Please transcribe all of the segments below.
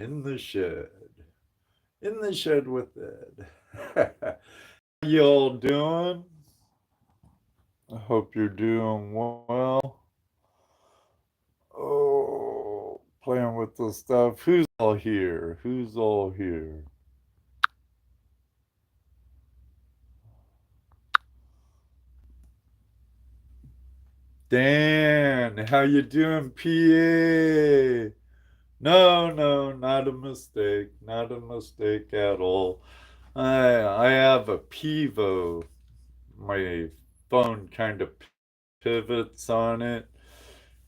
in the shed. In the shed with Ed. How y'all doing? I hope you're doing well. Oh, playing with the stuff. Who's all here? Who's all here? Dan, how you doing, PA? No, no, not a mistake. Not a mistake at all. I have a Pivo. My phone kind of pivots on it,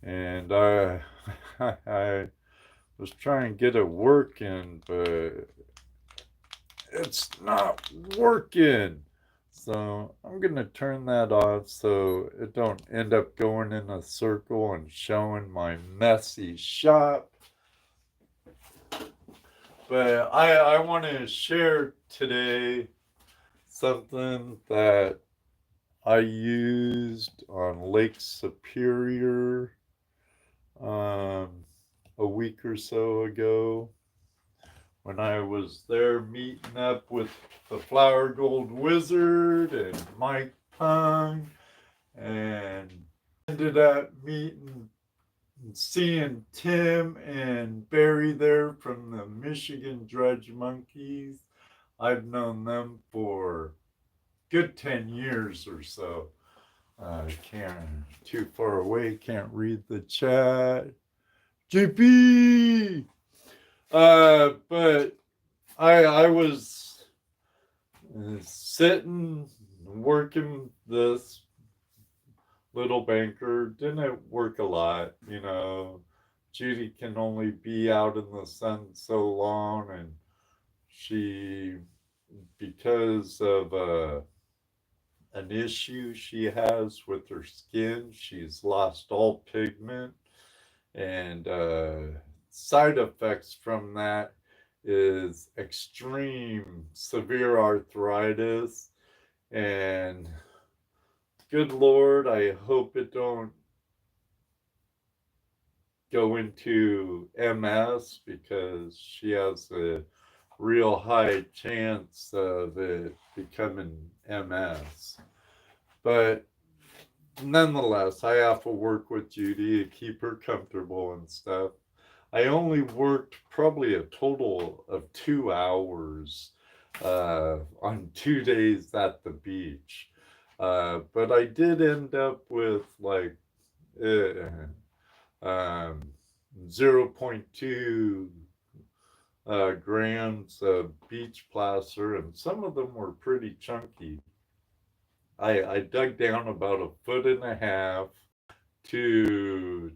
and I I was trying to get it working, but it's not working. So I'm gonna turn that off so it don't end up going in a circle and showing my messy shop. But I want to share today something that I used on Lake Superior a week or so ago when I was there meeting up with the Flower Gold Wizard and Mike Pung, and ended up meeting seeing Tim and Barry there from the Michigan Dredge Monkeys. I've known them for good 10 years or so. Can't too far away, can't read the chat. JP! But I was sitting working this little banker. Didn't work a lot, you know. Judy can only be out in the sun so long, and she, because of an issue she has with her skin, she's lost all pigment, and side effects from that is extreme severe arthritis, and good Lord, I hope it don't go into MS, because she has a real high chance of it becoming MS. But nonetheless, I have to work with Judy to keep her comfortable and stuff. I only worked probably a total of 2 hours on 2 days at the beach. But I did end up with like um, 0.2 grams of beach plaster, and some of them were pretty chunky. I dug down about a foot and a half to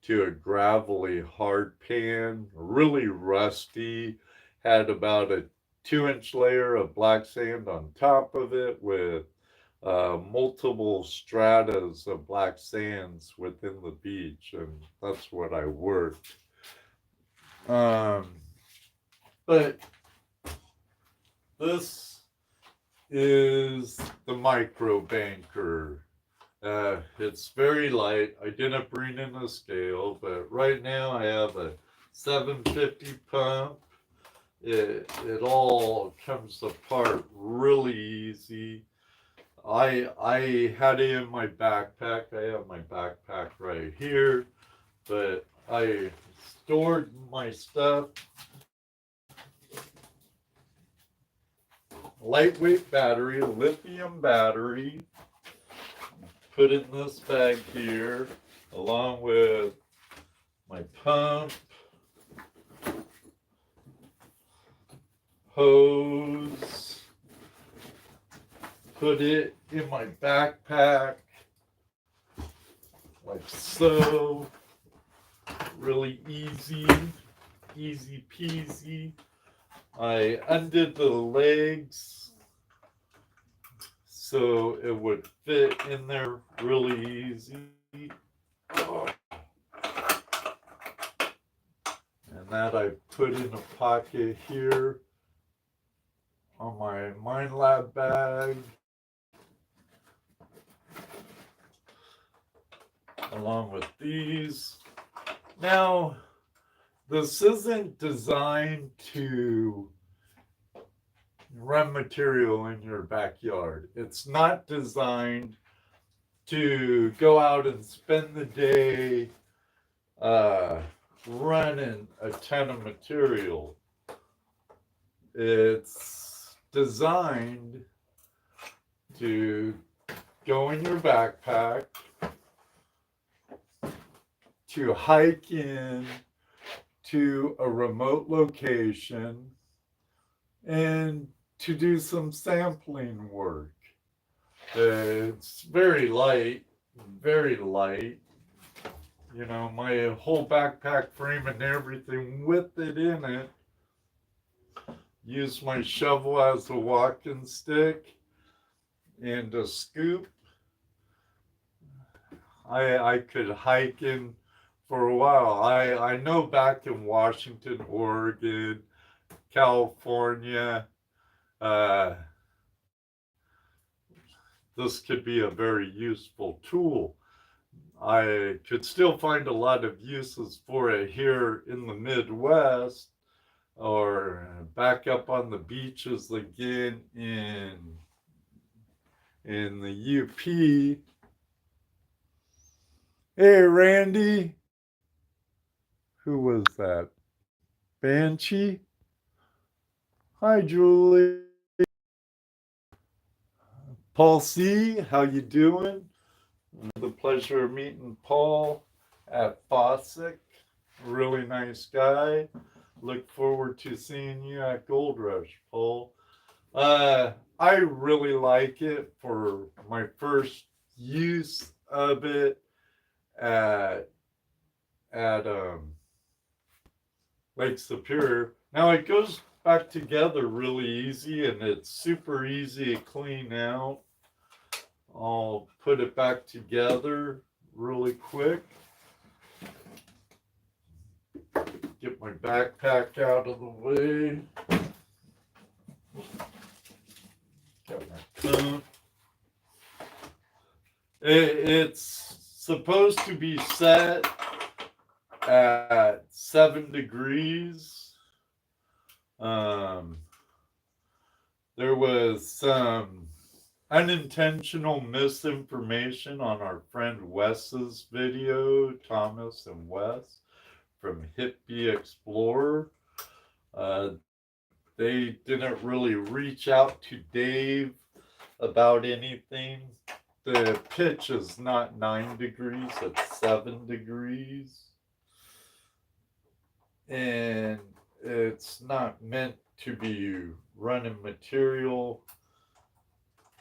a gravelly hard pan, really rusty. Had about a 2-inch layer of black sand on top of it, with multiple stratas of black sands within the beach, and that's what I worked. But this is the micro banker. It's very light. I didn't bring in a scale, but right now I have a 750 pump. It all comes apart really easy. I had it in my backpack. I have my backpack right here, but I stored my stuff. Lightweight battery, lithium battery. Put in this bag here, along with my pump, hose. Put it in my backpack, like so. Really easy, easy peasy. I undid the legs so it would fit in there really easy. Oh. And that I put in a pocket here on my Mind Lab bag, along with these. Now, this isn't designed to run material in your backyard. It's not designed to go out and spend the day running a ton of material. It's designed to go in your backpack, to hike in to a remote location, and to do some sampling work. It's very light, very light. You know, my whole backpack frame and everything with it in it. Use my shovel as a walking stick and a scoop. I could hike in for a while. I know back in Washington, Oregon, California, this could be a very useful tool. I could still find a lot of uses for it here in the Midwest or back up on the beaches again in the UP. Hey, Randy. Who was that? Banshee? Hi, Julie. Paul C., how you doing? The pleasure of meeting Paul at Fossick. Really nice guy. Look forward to seeing you at Gold Rush, Paul. I really like it for my first use of it at Lake Superior. Now it goes back together really easy, and it's super easy to clean out. I'll put it back together really quick. Get my backpack out of the way. Got my coat. It's supposed to be set at 7 degrees. There was some unintentional misinformation on our friend Wes's video, Thomas and Wes from Hippie Explorer. They didn't really reach out to Dave about anything. The pitch is not 9 degrees, it's 7 degrees. And it's not meant to be running material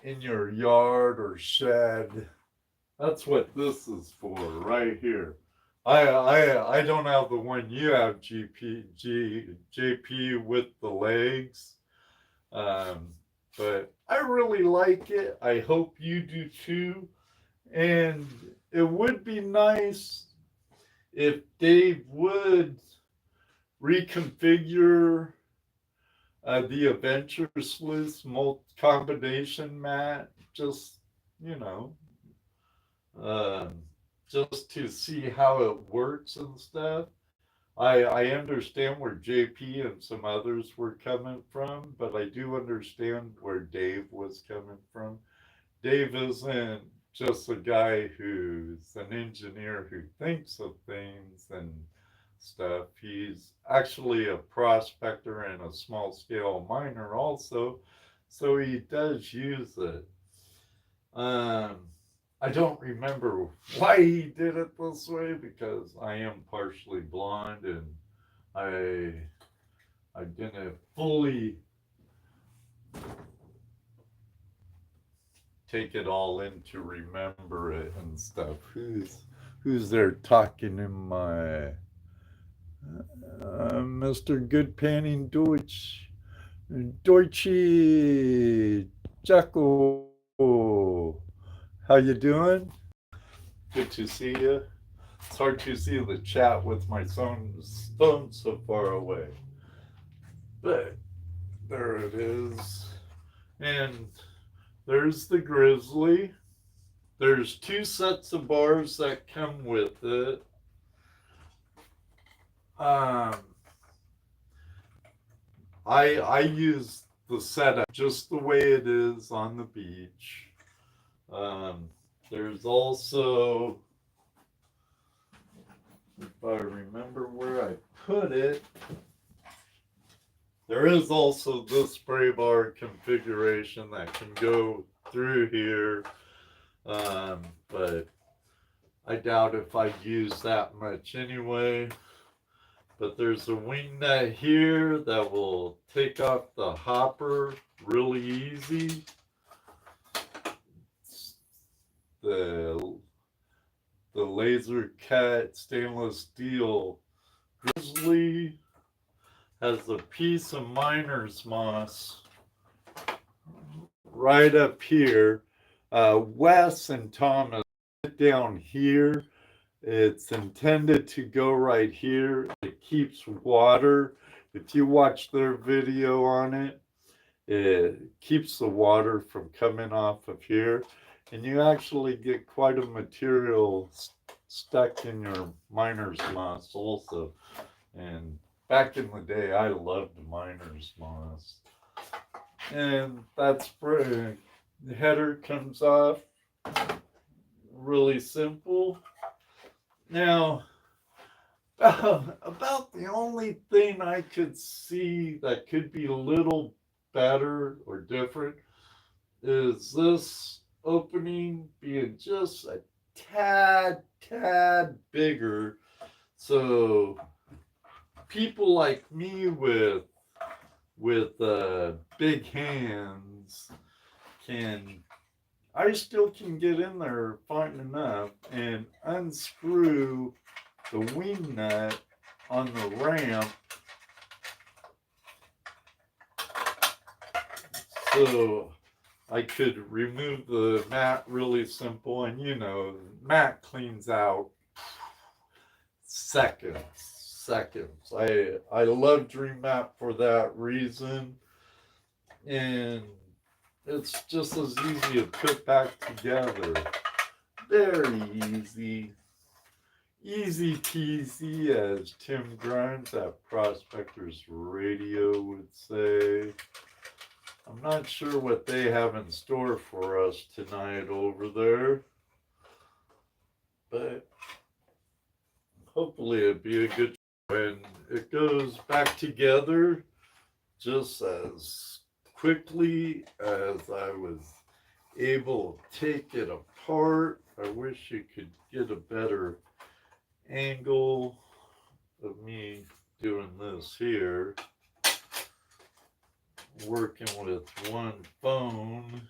in your yard or shed. That's what this is for right here. I don't have the one you have, JP, with the legs. But I really like it. I hope you do too. And it would be nice if Dave would reconfigure the Adventure Sleuth combination mat, just, you know, just to see how it works and stuff. I understand where JP and some others were coming from, but I do understand where Dave was coming from. Dave isn't just a guy who's an engineer who thinks of things and stuff. He's actually a prospector and a small scale miner also, so he does use it. I don't remember why he did it this way because I am partially blonde and I didn't fully take it all in to remember it and stuff. Who's there talking in my Mr. Good Panning Deutsche Jacko? How you doing? Good to see you. It's hard to see the chat with my phone so far away. But there it is. And there's the Grizzly. There's 2 sets of bars that come with it. um, I use the setup just the way it is on the beach. Um, there's also, if I remember where I put it, there is also this spray bar configuration that can go through here, but I doubt if I'd use that much anyway. But there's a wing nut here that will take off the hopper really easy. The laser cut stainless steel grizzly has a piece of miner's moss right up here. Wes and Thomas down here. It's intended to go right here. It keeps water. If you watch their video on it, it keeps the water from coming off of here. And you actually get quite a material stuck in your miner's moss also. And back in the day, I loved miner's moss. And that spray, the header comes off. Really simple. Now, about the only thing I could see that could be a little better or different is this opening being just a tad bigger. So people like me with big hands I still can get in there fine enough and unscrew the wing nut on the ramp. So I could remove the mat really simple, and you know, mat cleans out seconds. I love Dream Mat for that reason, and it's just as easy to put back together. Very easy. Easy peasy, as Tim Grimes at Prospectors Radio would say. I'm not sure what they have in store for us tonight over there, but hopefully it'll be a good show. And it goes back together just as quickly as I was able to take it apart. I wish you could get a better angle of me doing this here, working with one phone.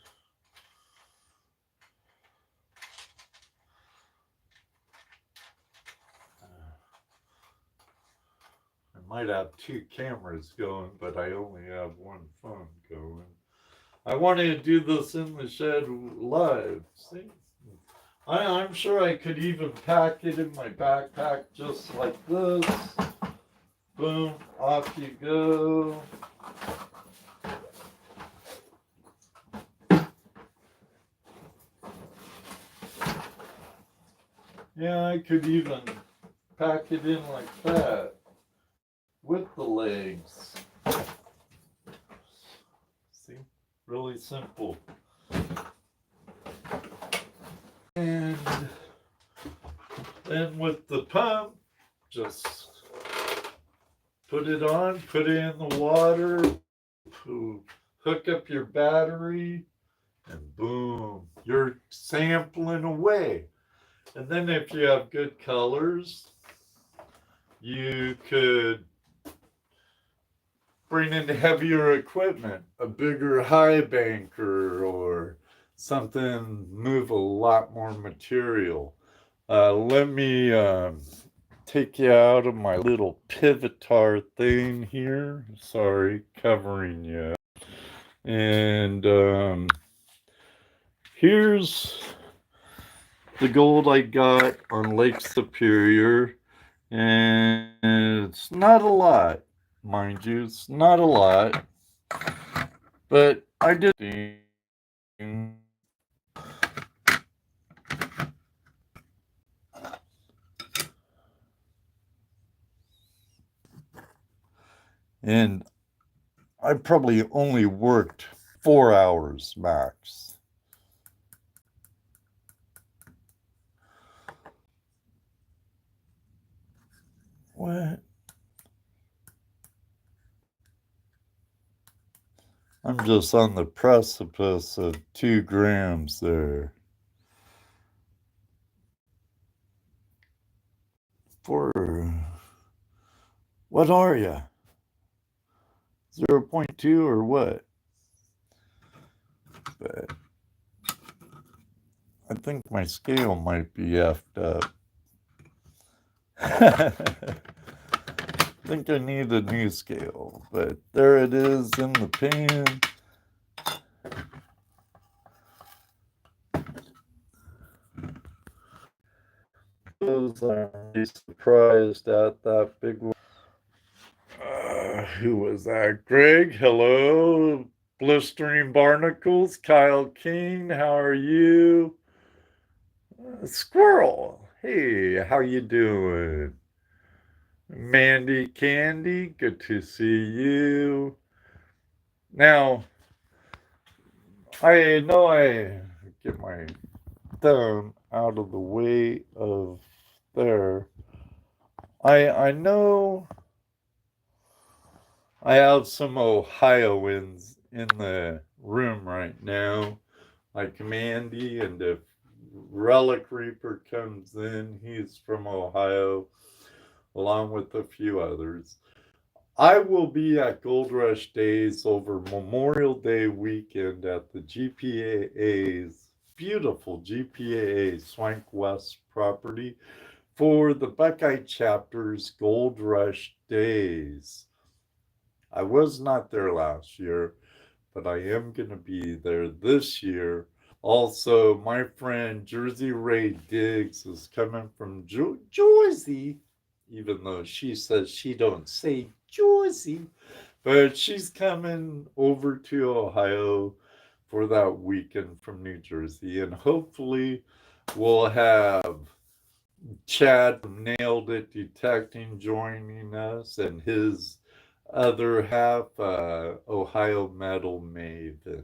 I might have two cameras going, but I only have one phone going. I wanted to do this in the shed live. See? I'm sure I could even pack it in my backpack just like this. Boom, off you go. Yeah, I could even pack it in like that with the legs. See? Really simple. And then with the pump, just put it on, put it in the water, hook up your battery, and boom, you're sampling away. And then if you have good colors, you could bring in heavier equipment, a bigger high banker or something, move a lot more material. Let me take you out of my little pivotar thing here. Sorry, covering you. And here's the gold I got on Lake Superior. And it's not a lot, mind you, it's not a lot. But I did. And I probably only worked 4 hours max. What? I'm just on the precipice of 2 grams there. For what are you? 0.2 or what? But I think my scale might be effed up. I think I need a new scale, but there it is in the pan. I'm really surprised at that big one. Who was that? Greg, hello. Blistering Barnacles, Kyle King, how are you? Squirrel, hey, how you doing? Mandy Candy, good to see you. Now, I know I get my thumb out of the way of there. I know I have some Ohioans in the room right now, like Mandy, and if Relic Reaper comes in, he's from Ohio, along with a few others. I will be at Gold Rush Days over Memorial Day weekend at the GPAA's beautiful GPAA Swank West property for the Buckeye Chapter's Gold Rush Days. I was not there last year, but I am going to be there this year. Also, my friend Jersey Ray Diggs is coming from Jersey, even though she says she don't say Jersey, but she's coming over to Ohio for that weekend from New Jersey, and hopefully we'll have Chad from Nailed It Detecting joining us, and his other half, Ohio Metal Maven.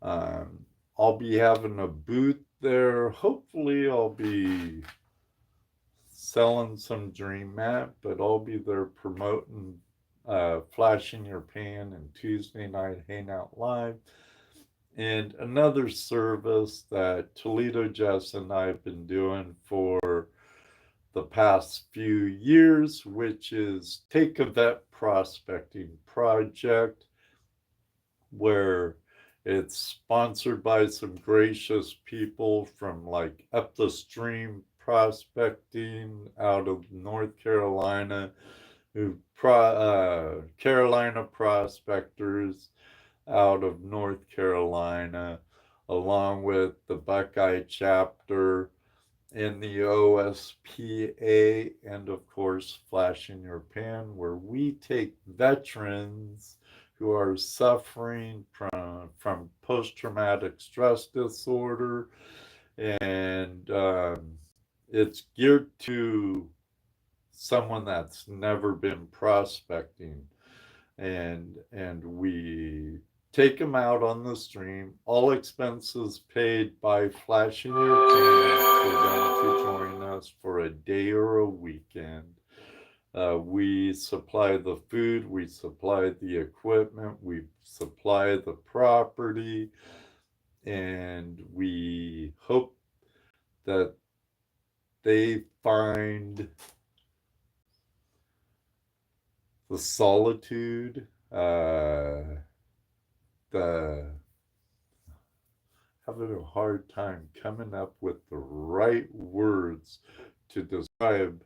Um, I'll be having a booth there. Hopefully, I'll be selling some Dream Mat, but I'll be there promoting Flashing Your Pan and Tuesday Night Hangout Live. And another service that Toledo Jess and I have been doing for the past few years, which is Take a Vet Prospecting Project, where it's sponsored by some gracious people from like Up the Stream Prospecting out of North Carolina, Carolina Prospectors out of North Carolina, along with the Buckeye chapter in the OSPA, and of course, Flash in Your Pan, where we take veterans who are suffering from post traumatic stress disorder, and it's geared to someone that's never been prospecting, and we take them out on the stream, all expenses paid by Flashing Your Pan for them to join us for a day or a weekend. We supply the food, we supply the equipment, we supply the property, and we hope that they find the solitude, the having a hard time coming up with the right words to describe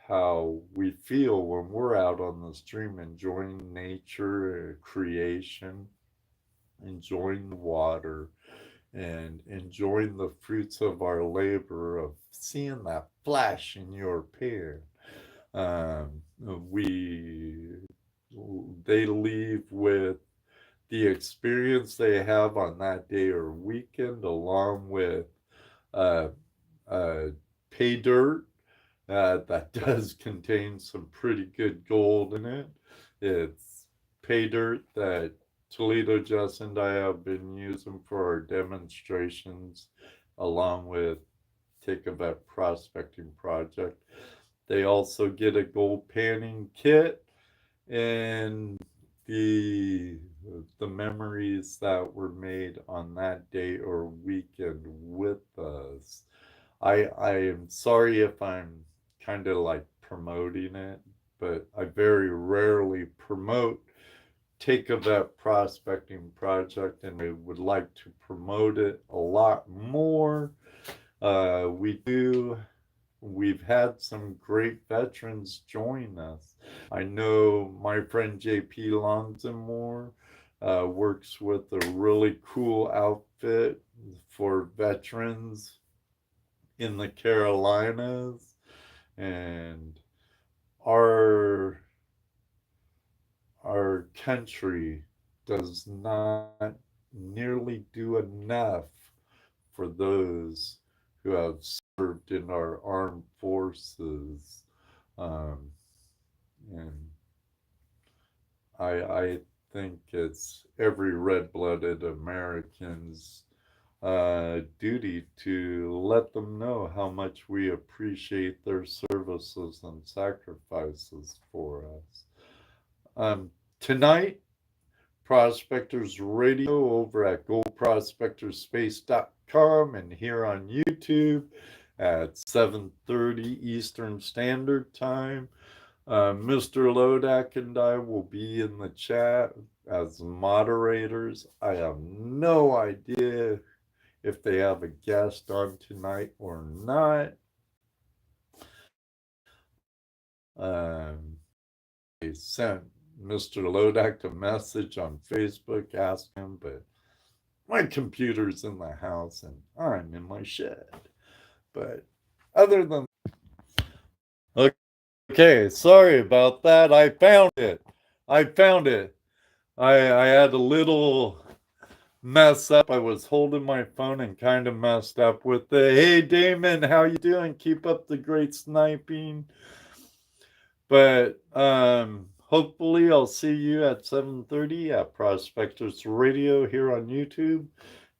how we feel when we're out on the stream enjoying nature, creation, enjoying the water, and enjoying the fruits of our labor of seeing that flash in your pan. We they leave with the experience they have on that day or weekend, along with uh, pay dirt, that does contain some pretty good gold in it. It's pay dirt that Toledo Jess and I have been using for our demonstrations, along with Take a Vet Prospecting Project. They also get a gold panning kit and the the memories that were made on that day or weekend with us. I am sorry if I'm kind of like promoting it, but I very rarely promote Take a Vet Prospecting Project, and I would like to promote it a lot more. We've had some great veterans join us. I know my friend JP Lonsonmore works with a really cool outfit for veterans in the Carolinas, and our our country does not nearly do enough for those who have served in our armed forces. Um, and I think it's every red blooded American's duty to let them know how much we appreciate their services and sacrifices for us. Tonight, Prospectors Radio over at goldprospectorspace.com and here on YouTube at 7:30 Eastern Standard Time. Mr. Lodak and I will be in the chat as moderators. I have no idea if they have a guest on tonight or not. I sent Mr. Lodak a message on Facebook asking him, but my computer's in the house and I'm in my shed. But other than okay, sorry about that. I found it. I had a little mess up. I was holding my phone and kind of messed up with the hey Damon, how you doing? Keep up the great sniping. But hopefully I'll see you at 7:30 at Prospectors Radio here on YouTube.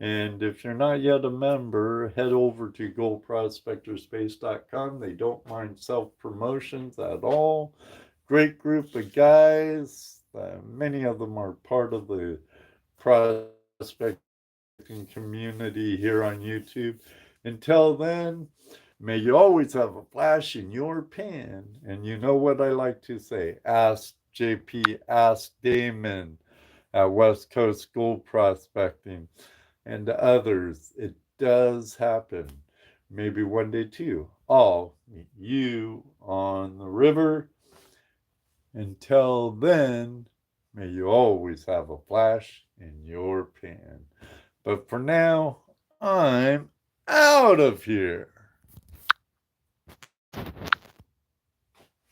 And if you're not yet a member, head over to goldprospectorspace.com. They don't mind self-promotions at all. Great group of guys. Many of them are part of the prospecting community here on YouTube. Until then, may you always have a flash in your pan. And you know what I like to say. Ask JP, ask Damon at West Coast Gold Prospecting and others. It does happen. Maybe one day too. I'll meet you on the river. Until then, may you always have a flash in your pan. But for now, I'm out of here.